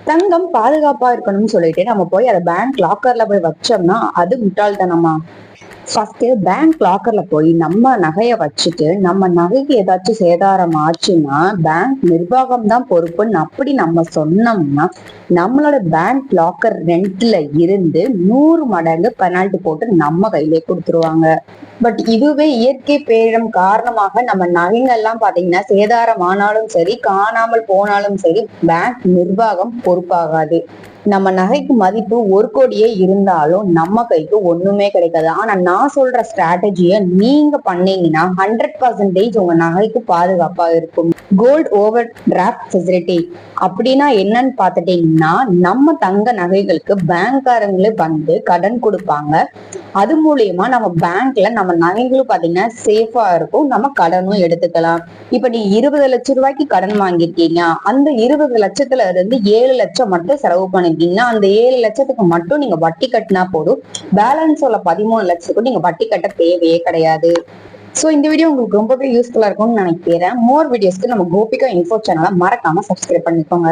தங்கம் பாதுகாப்பா இருக்கணும்னு சொல்லிட்டு நம்ம போய் அதை பேங்க் லாக்கர்ல போய் வச்சோம்னா அது முட்டாள்தனமா? ஃபர்ஸ்ட் பேங்க் லாக்கர்ல போய் நம்ம நகைய வச்சுட்டு நம்ம நகைக்கு ஏதாச்சும் சேதாரம் ஆச்சுன்னா பேங்க் நிர்வாகம் தான் பொறுப்புன்னு அப்படி நம்ம சொன்னோம்னா நம்மளோட பேங்க் லாக்கர் ரெண்ட்ல இருந்து 100 மடங்கு பெனால்டி போட்டு நம்ம கையிலே கொடுத்துருவாங்க. பட் இதுவே இயற்கை பேரிடம் காரணமாக நம்ம நகைங்கள்லாம் பாத்தீங்கன்னா சேதாரம் ஆனாலும் சரி காணாமல் போனாலும் சரி பேங்க் நிர்வாகம் பொறுப்பாகாது. நம்ம நகைக்கு மதிப்பு 1 கோடியே இருந்தாலும் நம்ம கைக்கு ஒண்ணுமே கிடைக்காது. ஆனா நான் சொல்ற ஸ்ட்ராட்டஜிய நீங்க பண்ணீங்கன்னா 100% உங்க நகைக்கு பாதுகாப்பா இருக்கும். கோல்ட் ஓவர் டிராஃப்ட் ஃபெசிலிட்டி அப்படின்னா என்னன்னு பாத்துட்டீங்கன்னா நம்ம தங்க நகைகளுக்கு பேங்க்காரங்களே வந்து கடன் கொடுப்பாங்க. அது மூலியமா நம்ம பேங்க்ல நம்ம நகைகளும் பாத்தீங்கன்னா சேஃபா இருக்கும், நம்ம கடனும் எடுத்துக்கலாம். இப்ப நீ 20 லட்சம் ரூபாய்க்கு கடன் வாங்கிருக்கீங்க, அந்த 20 லட்சத்துல இருந்து 7 லட்சம் மட்டும் செலவு பண்ணிருக்கீங்கன்னா அந்த 7 லட்சத்துக்கு மட்டும் நீங்க வட்டி கட்டினா போதும். பேலன்ஸ் உள்ள 13 லட்சத்துக்கும் நீங்க வட்டி கட்ட தேவையே கிடையாது. சோ இந்த வீடியோ உங்களுக்கு ரொம்பவே யூஸ்ஃபுல்லா இருக்கும்னு நினைக்கிறேன். மோர் வீடியோஸ்க்கு நம்ம கோபிகா இன்ஃபோ சேனலை மறக்காம சப்ஸ்கிரைப் பண்ணிக்கோங்க.